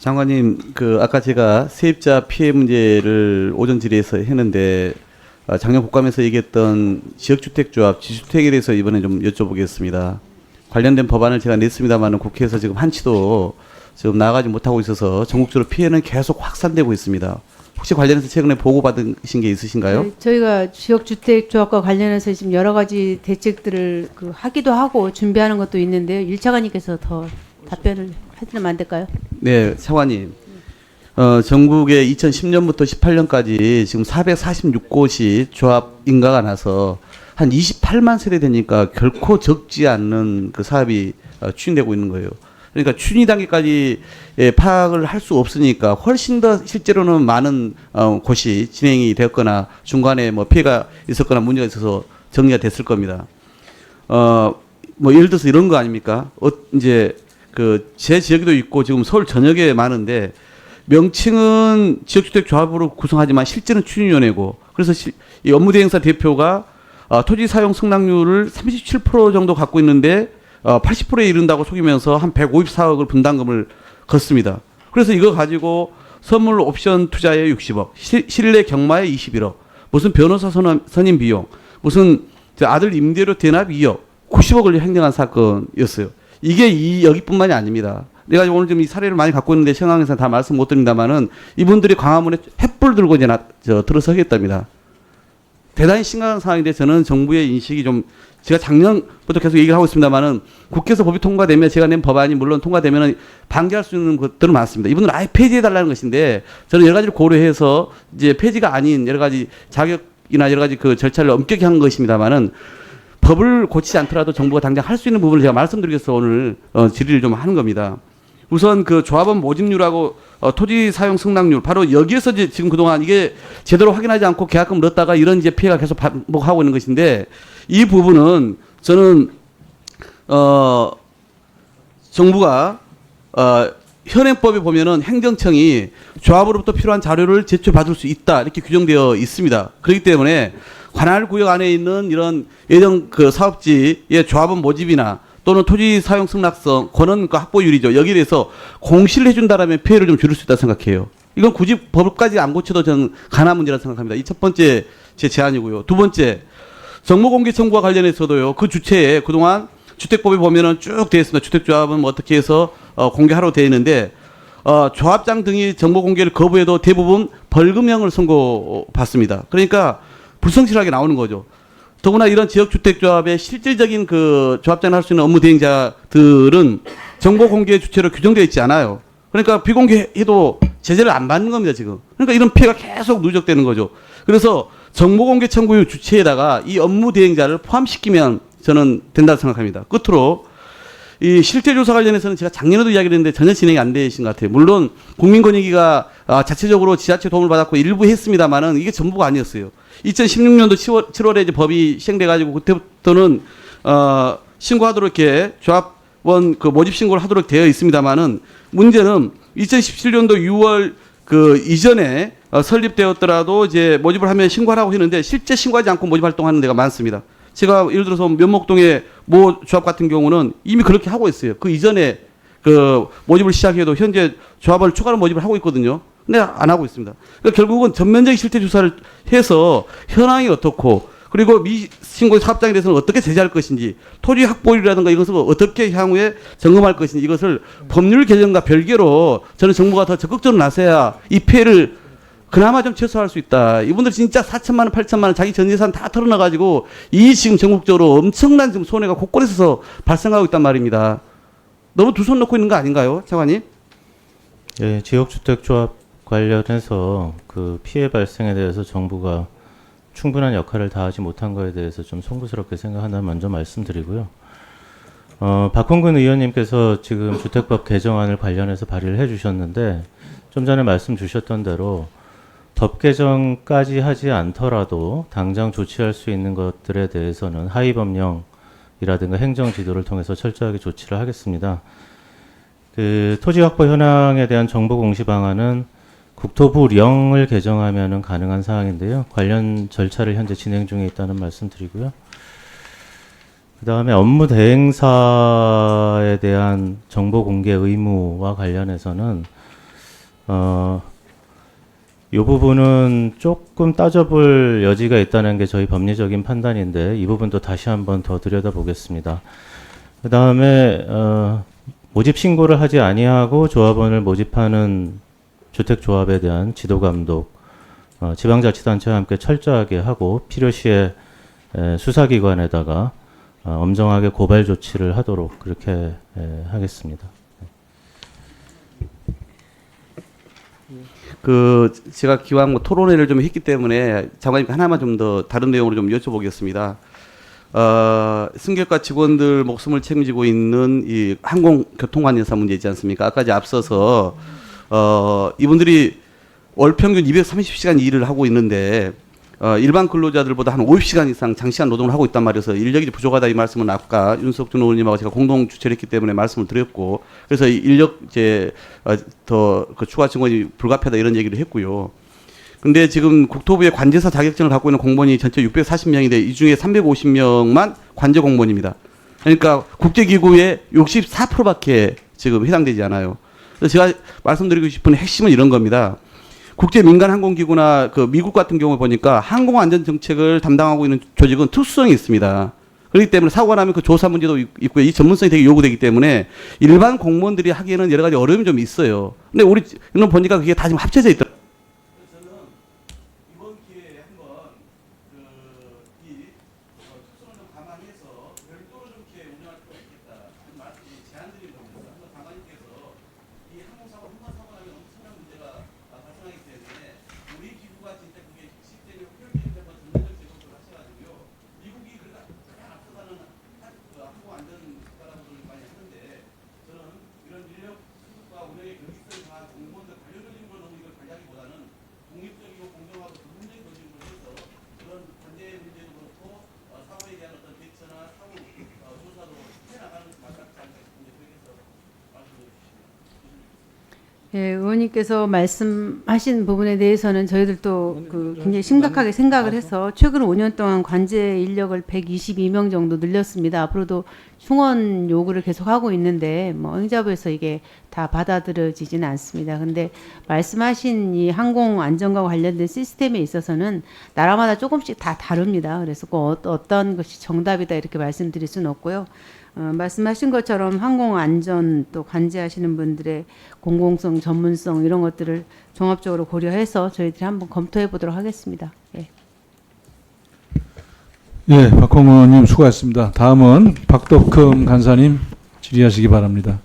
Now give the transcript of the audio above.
장관님, 아까 제가 세입자 피해 문제를 오전 질의에서 했는데 작년 국감에서 얘기했던 지역주택조합, 지주택에 대해서 이번에 좀 여쭤보겠습니다. 관련된 법안을 제가 냈습니다만 국회에서 지금 한치도 지금 나가지 못하고 있어서 전국적으로 피해는 계속 확산되고 있습니다. 혹시 관련해서 최근에 보고받으신 게 있으신가요? 네, 저희가 지역주택조합과 관련해서 지금 여러 가지 대책들을 하기도 하고 준비하는 것도 있는데요. 1차관님께서 더 답변을 해드리면 안 될까요? 네, 차관님. 전국에 2010년부터 18년까지 지금 446곳이 조합 인가가 나서 한 28만 세대 되니까 결코 적지 않는 그 사업이 추진되고 있는 거예요. 그러니까 추진 단계까지 파악을 할 수 없으니까 훨씬 더 실제로는 많은 곳이 진행이 되었거나 중간에 뭐 피해가 있었거나 문제가 있어서 정리가 됐을 겁니다. 뭐 예를 들어서 이런 거 아닙니까? 이제 제 지역에도 있고 지금 서울 전역에 많은데 명칭은 지역주택조합으로 구성하지만 실제는 추진위원회고 그래서 이 업무대행사 대표가 토지 사용 승낙률을 37% 정도 갖고 있는데 80%에 이른다고 속이면서 한 154억을 분담금을 걷습니다. 그래서 이거 가지고 선물 옵션 투자에 60억, 실내 경마에 21억, 무슨 변호사 선임 비용, 무슨 아들 임대료 대납 2억, 90억을 횡령한 사건이었어요. 이게 여기뿐만이 아닙니다. 내가 오늘 좀 이 사례를 많이 갖고 있는데 현황에서 다 말씀 못 드립니다만은 이분들이 광화문에 횃불 들고 이제 들어서겠답니다. 대단히 심각한 상황인데 저는 정부의 인식이 좀 제가 작년부터 계속 얘기를 하고 있습니다만은 국회에서 법이 통과되면 제가 낸 법안이 물론 통과되면 반기할 수 있는 것들은 많습니다. 이분들 아예 폐지해달라는 것인데 저는 여러 가지를 고려해서 이제 폐지가 아닌 여러 가지 자격이나 여러 가지 그 절차를 엄격히 한 것입니다만은 법을 고치지 않더라도 정부가 당장 할 수 있는 부분을 제가 말씀드리기 위해서 오늘 질의를 좀 하는 겁니다. 우선 그 조합원 모집률하고 토지 사용 승낙률 바로 여기에서 이제 지금 그동안 이게 제대로 확인하지 않고 계약금 넣었다가 이런 이제 피해가 계속 반복하고 있는 것인데 이 부분은 저는 정부가 현행법에 보면은 행정청이 조합으로부터 필요한 자료를 제출받을 수 있다 이렇게 규정되어 있습니다. 그렇기 때문에 관할 구역 안에 있는 이런 예정 그 사업지의 조합원 모집이나 또는 토지 사용 승낙성 권한 확보율이죠. 여기에 대해서 공시를 해준다라면 피해를 좀 줄일 수 있다 생각해요. 이건 굳이 법까지 안 고쳐도 저는 가난 문제라 생각합니다. 이 첫 번째 제 제안이고요. 두 번째 정보공개 청구와 관련해서도요. 그 주체에 그동안 주택법에 보면은 쭉 되어 있습니다. 주택조합은 뭐 어떻게 해서 공개하러 되어 있는데 조합장 등이 정보공개를 거부해도 대부분 벌금형을 선고받습니다. 그러니까 불성실하게 나오는 거죠. 더구나 이런 지역주택조합의 실질적인 그 조합장을 할 수 있는 업무 대행자들은 정보 공개 주체로 규정되어 있지 않아요. 그러니까 비공개해도 제재를 안 받는 겁니다, 지금. 그러니까 이런 피해가 계속 누적되는 거죠. 그래서 정보 공개 청구의 주체에다가 이 업무 대행자를 포함시키면 저는 된다고 생각합니다. 끝으로 이 실태조사 관련해서는 제가 작년에도 이야기를 했는데 전혀 진행이 안 되신 것 같아요. 물론 국민권익위가 자체적으로 지자체 도움을 받았고 일부 했습니다만은 이게 전부가 아니었어요. 2016년도 7월에 이제 법이 시행돼가지고 그때부터는 신고하도록 이렇게 조합원 그 모집 신고를 하도록 되어 있습니다만은 문제는 2017년도 6월 그 이전에 설립되었더라도 이제 모집을 하면 신고하라고 했는데 실제 신고하지 않고 모집 활동하는 데가 많습니다. 제가 예를 들어서 면목동의 모 조합 같은 경우는 이미 그렇게 하고 있어요. 그 이전에 그 모집을 시작해도 현재 조합을 추가로 모집을 하고 있거든요. 근데 안 하고 있습니다. 그러니까 결국은 전면적인 실태 조사를 해서 현황이 어떻고 그리고 미신고 사업장에 대해서는 어떻게 제재할 것인지 토지 확보율이라든가 이것을 어떻게 향후에 점검할 것인지 이것을 법률 개정과 별개로 저는 정부가 더 적극적으로 나서야 이 피해를 그나마 좀 최소화할 수 있다. 이분들 진짜 4천만 원, 8천만 원 자기 전 재산 다 털어놔가지고 이 지금 전국적으로 엄청난 지금 손해가 곳곳에서 발생하고 있단 말입니다. 너무 두 손 놓고 있는 거 아닌가요, 차관님? 예, 지역주택조합 관련해서 그 피해 발생에 대해서 정부가 충분한 역할을 다하지 못한 거에 대해서 좀 송구스럽게 생각한다면 먼저 말씀드리고요. 박홍근 의원님께서 지금 주택법 개정안을 관련해서 발의를 해주셨는데 좀 전에 말씀 주셨던 대로 법 개정까지 하지 않더라도 당장 조치할 수 있는 것들에 대해서는 하위 법령이라든가 행정 지도를 통해서 철저하게 조치를 하겠습니다. 그 토지 확보 현황에 대한 정보 공시 방안은 국토부령을 개정하면은 가능한 사항인데요. 관련 절차를 현재 진행 중에 있다는 말씀드리고요. 그 다음에 업무 대행사에 대한 정보 공개 의무와 관련해서는 이 부분은 조금 따져볼 여지가 있다는 게 저희 법리적인 판단인데 이 부분도 다시 한번 더 들여다보겠습니다. 그 다음에 모집 신고를 하지 아니하고 조합원을 모집하는 주택조합에 대한 지도감독 지방자치단체와 함께 철저하게 하고 필요시에 수사기관에다가 엄정하게 고발 조치를 하도록 그렇게 하겠습니다. 제가 기왕 뭐 토론회를 좀 했기 때문에 장관님 하나만 좀 더 다른 내용으로 좀 여쭤보겠습니다. 승객과 직원들 목숨을 책임지고 있는 이 항공교통관리사 문제 있지 않습니까? 아까 이제 앞서서 이분들이 월 평균 230시간 일을 하고 있는데 일반 근로자들보다 한 50시간 이상 장시간 노동을 하고 있단 말이어서 인력이 부족하다 이 말씀은 아까 윤석준 의원님하고 제가 공동 주최를 했기 때문에 말씀을 드렸고 그래서 인력 더 추가 증원이 불가피하다 이런 얘기를 했고요. 근데 지금 국토부의 관제사 자격증을 갖고 있는 공무원이 전체 640명인데 이 중에 350명만 관제 공무원입니다. 그러니까 국제기구의 64%밖에 지금 해당되지 않아요. 그래서 제가 말씀드리고 싶은 핵심은 이런 겁니다. 국제 민간 항공기구나 미국 같은 경우 보니까 항공안전정책을 담당하고 있는 조직은 특수성이 있습니다. 그렇기 때문에 사고가 나면 그 조사 문제도 있고요. 이 전문성이 되게 요구되기 때문에 일반 공무원들이 하기에는 여러 가지 어려움이 좀 있어요. 근데 우리는 보니까 그게 다 지금 합쳐져 있더라고요. 예, 의원님께서 말씀하신 부분에 대해서는 저희들도 굉장히 심각하게 생각을 해서 최근 5년 동안 관제 인력을 122명 정도 늘렸습니다. 앞으로도 충원 요구를 계속 하고 있는데 뭐 행자부에서 이게 다 받아들여지지는 않습니다. 근데 말씀하신 이 항공 안전과 관련된 시스템에 있어서는 나라마다 조금씩 다 다릅니다. 그래서 꼭 어떤 것이 정답이다 이렇게 말씀드릴 수는 없고요. 말씀하신 것처럼 항공 안전 또 관제하시는 분들의 공공성, 전문성 이런 것들을 종합적으로 고려해서 저희들이 한번 검토해 보도록 하겠습니다. 예. 예, 박홍 의원님 수고하셨습니다. 다음은 박덕흠 간사님 질의하시기 바랍니다.